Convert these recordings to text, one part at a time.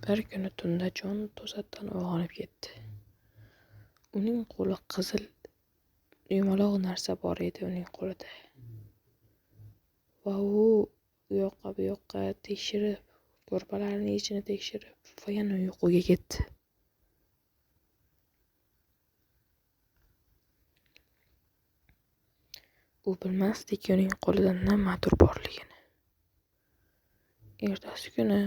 Bir kuni tunda Jon to'satdan uyg'onib ketdi. Uning qo'li qizil yumaloq narsa bor edi uning qo'lida. Va u bu yoqqa tekshirib, ko'rpalarning ichini tekshirib va yana uyquga ketdi. U bilmasdiki uning qo'lida nimadir borligini. Ertasi kuni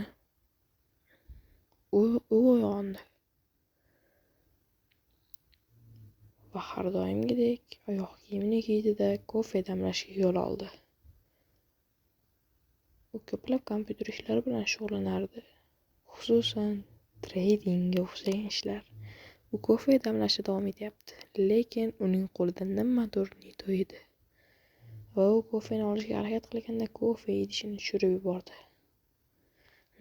u uyg'ondi va har doimgidek oyoq kiyimini kiydi-da, kofe damlashga yo'l oldi. U ko'plab kompyuter ishlari bilan shug'ullanardi, xususan tradingga o'xshagan ishlar. U kofe damlashda davom etyapti, lekin uning qo'lida nimadir Nito edi. Va u kofeni olishga harakat qilganda kofe idishini tushirib yubordi.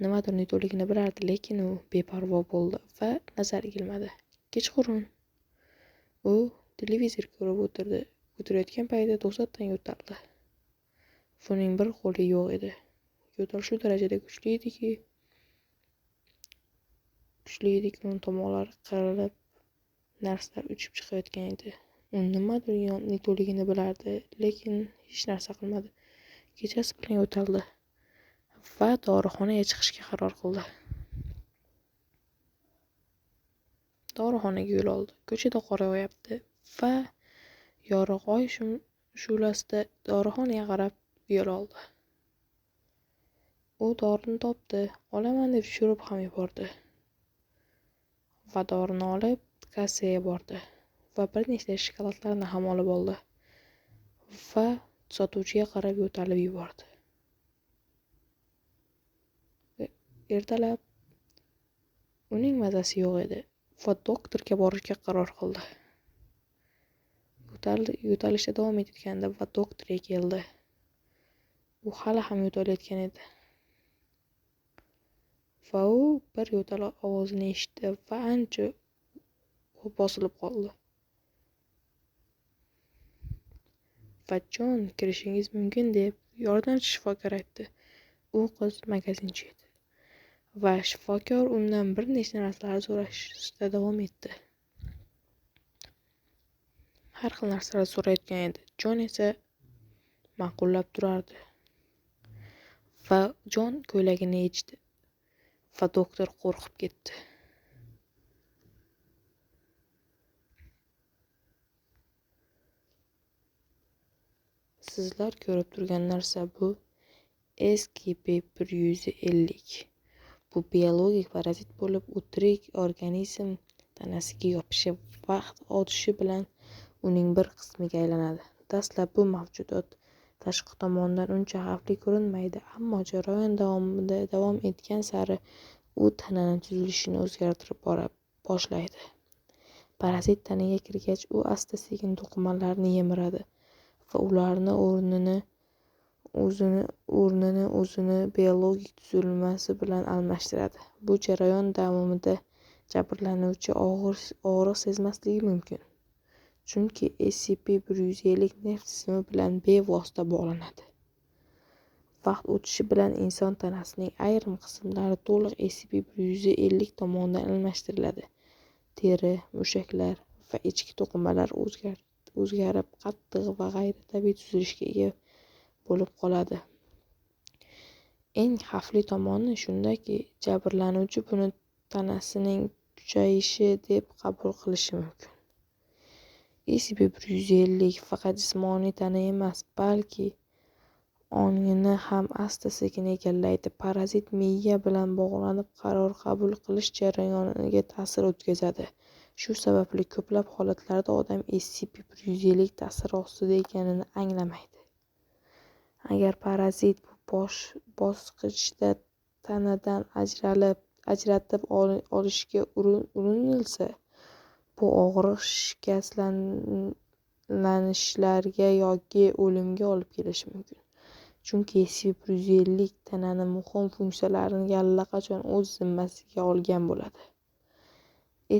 Nimadir Nitoligini bilardi, lekin u beparvo bo'ldi va nazariga ilmadi. Kechqurun u televizor ko'rib o'tirayotgan paytida to'satdan yo'taldi. Uning bir qo'li yo'q edi. Yo'tal shu darajada kuchli ediki, uning tomoqlari qirilib, narsalar uchib chiqayotgan edi. U nimadir Nitoligini bilardi, lekin hech narsa qilmadi. Kechasi bilan yo'taldi va dorixonaga chiqishga qaror qildi. Dorixonaga yo'l oldi. Ko'chada qor yog'yapti va yorug' oy shu'lasida dorixonaga qarab yo'l oldi. U dorini topdi, olaman deb tushirib ham yubordi. Va dorini olib kassaga bordi va bir nechta shokoladlarni ham olib oldi va sotuvchiga qarab yo'talib yubordi. Ertalab uning mazasi yo'q edi va doktorga borishga qaror qildi. Yo'talishda davom etganda va doktorga keldi. U hali ham yo'talayotgan edi. Va u bir yo'tal ovozini eshitdi va ancha bosilib qoldi. Va Jon kirishingiz mumkin deb yordamchi shifokor aytdi. U qiz magazinchi edi. Va shifokor undan bir nechta narsalar so'rashda davom etdi. Har xil narsalar so'rayotgan edi. Jon esa ma'qullab turardi. Va Jon ko'ylagini yechdi. Va doktor qo'rqib ketdi. Sizlar ko'rib turgan narsa bu SCP-150. Bu biologik parazit bo'lib, u tirik organizm tanasiga yopishib, vaqt o'tishi bilan uning bir qismiga aylanadi. Dastlab bu mavjudot tashqi tomondan uncha xavfli ko'rinmaydi, ammo jarayon davom etgan sari u tananing tuzilishini o'zgartirib boshlaydi. Parazit tanaga kirgach, u asta-sekin to'qimalarni yemiradi va ularni o'zini biologik tuzilmasi bilan almashtiradi. Bu jarayon davomida jabrlanuvchi og'riq sezmasligi mumkin, chunki SCP-150 nerv tizimi bilan bevosita bog'lanadi. Vaqt o'tishi bilan inson tanasining ayrim qismlari to'liq SCP-150 tomonidan almashtiriladi. Teri, mushaklar va ichki to'qimalar o'zgarib, qattiq va g'ayritabiiy tuzilishga ega bo'lib qoladi. Eng xavfli tomoni shundaki, jabrlanuvchi buni tanasining kuchayishi deb qabul qilishi mumkin. SCP-150 faqat jismoniy tana emas, balki ongni ham asta-sekin egallaydi. Parazit miya bilan bog'lanib, qaror qabul qilish jarayoniga ta'sir o'tkazadi. Shu sababli ko'plab holatlarda odam SCP-150 ta'siri ostida ekanini anglamaydi. Agar parazit bu bosqichda tanadan ajratib olishga urinilsa, bu og'ir shikastlanishlarga yoki o'limga olib kelishi mumkin. Chunki SCP-150 tananing muhim funksiyalarini allaqachon o'z zimmasiga olgan bo'ladi.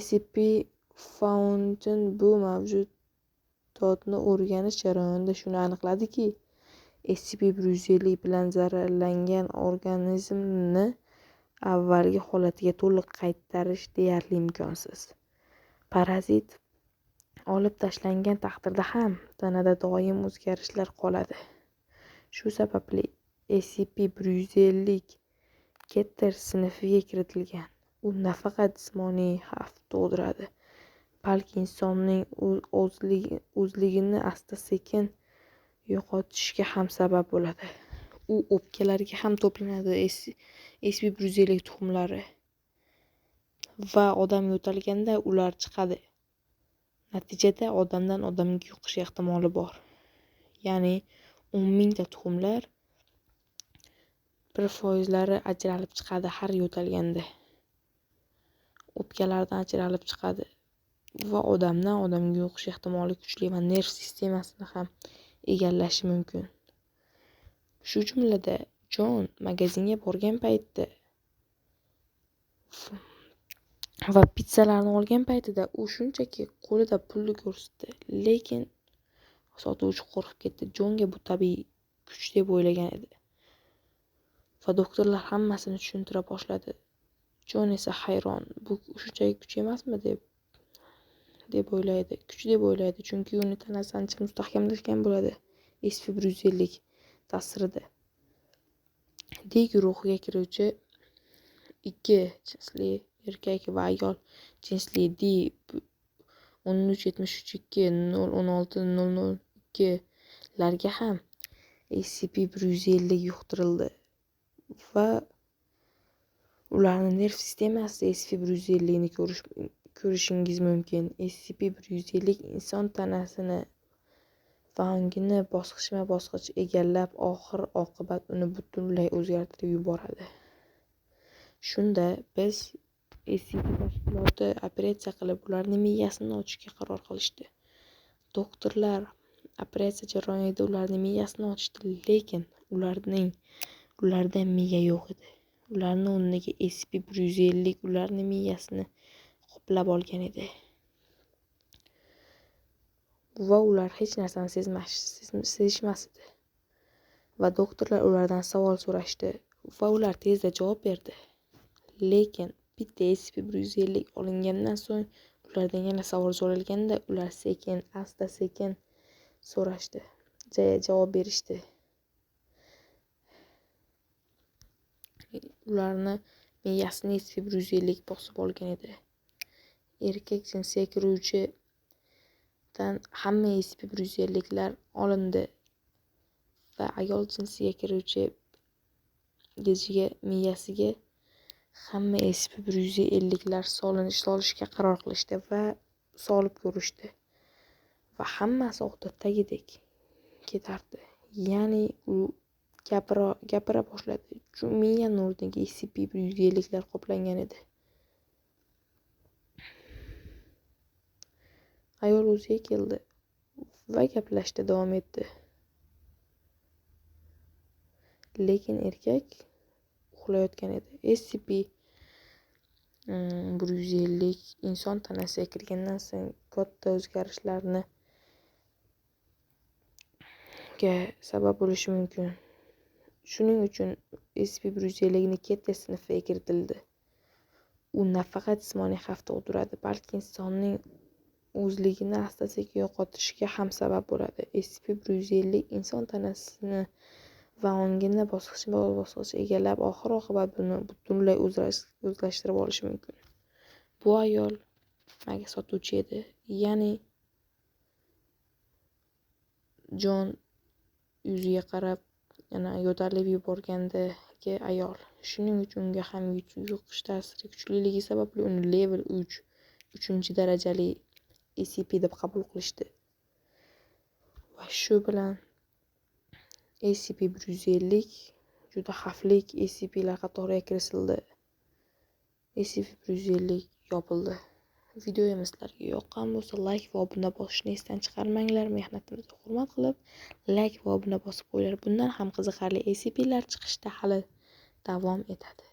SCP-Fountain bu mavjudotni o'rganish jarayonida shuni aniqladiki, SCP-150 bilan zararlangan organizmni avvalgi holatiga to'liq qaytarish deyarli imkonsiz. Parazit olib tashlangan taqdirda ham tanada doim o'zgarishlar qoladi. Shu sababli SCP-150 Keter sinfiga kiritilgan. U nafaqat jismoniy xavf tug'diradi, balki insonning o'zligini asta-sekin yo'qotishga ham sabab bo'ladi. U o'pkalarga ham to'planadi. SCP-150 tuxumlari va odam yo'talganda ular chiqadi. Natijada odamdan odamga yuqish ehtimoli bor. Ya'ni 10,000 ta tuxumlar 1% ajralib chiqadi har yo'talganda. O'pkalardan ajralib chiqadi va odamdan odamga yuqish ehtimoli kuchli va nerv sistemasini ham egallashi mumkin. Shu jumlada Jon magazinga borgan paytda va pizzalarni olgan paytida u shunchaki qo'lida pulni ko'rsatdi, lekin sotuvchi qo'rqib ketdi. Jonga bu tabiiy kuch deb o'ylagan edi va doktorlar hammasini tushuntira boshladi. Jon esa hayron, bu shunchaki kuch emasmi deb o'ylaydi. Kuch deb o'ylaydi, chunki uni tanasi ancha mustahkamlashgan bo'ladi SCP-150 ta'sirida. D guruhiga kiruvchi 2 jinsli erkak va ayol jinsli D 1373-2-016-002 larga ham SCP-150 yuqtirildi va ularning nerv sistemasida SCP-150 ni ko'rishingiz mumkin. SCP-150 inson tanasini va ongini bosqichma-bosqich egallab, oxir-oqibat uni butunlay o'zgartirib yuboradi. Shunda biz SCP tashkiloti operatsiya qilib, ularning miyasini ochishga qaror qilishdi. Doktorlar operatsiya jarayonida ularning miyasini ochishdi, lekin ularda miya yo'q edi. Ularning o'rniga SCP-150 ularning miyasini qoplab olgan edi. Va ular hech narsani sezishmasdi. Va doktorlar ulardan savol so'rashdi va ular tezda javob berdi. Lekin bitta SCP-150 olingandan so'ng ulardan yana savol so'ralganda, ular asta-sekin so'rashdi, javob berishdi. Ularni miyasini SCP-150 bosib olgan edi. Erkak jinsiga kiruvchidan hamma SCP-150lar olindi va ayol jinsiga kiruvchi miyasiga hamma SCP-150lar solishga qaror qilishdi va solib ko'rishdi. Va hammasi odatdagidek ketardi. Ya'ni u gapira boshladi. Miyaning o'rniga SCP-150lar qoplangan edi. Ayol o'ziga keldi va gaplashishda davom etdi. Lekin erkak uxlayotgan edi. SCP-150 inson tanasiga kirgandan so'ng katta o'zgarishlarga sabab bo'lishi mumkin. Shuning uchun SCP-150 ni Keter sinfiga kiritildi. U nafaqat jismoniy xavf tug'diradi, balki insonning o'zligini asta-sekin yo'qotishiga ham sabab bo'ladi. SCP-150 inson tanasini va ongini bosqichma-bosqich egallab, oxir-oqibat buni butunlay o'zlashtirib olishi mumkin. Bu ayol sotuvchi edi, ya'ni Jon yuziga qarab yana yo'talib yuborgandagi ayol. Shuning uchun unga ham yuqish ta'siri kuchliligi sababli uni level 3 darajali SCP deb qabul qilishdi. Va shu bilan SCP-150 juda xavfli SCP-lar qatoriga kiritildi. SCP-150 yopildi. Videomiz sizlarga yoqqan bo'lsa, like va obuna bosishni esdan chiqarmanglar. Mehnatimizni hurmat qilib, like va obuna bosib qo'yinglar. Bundan ham qiziqarli SCP-lar chiqishda hali davom etadi.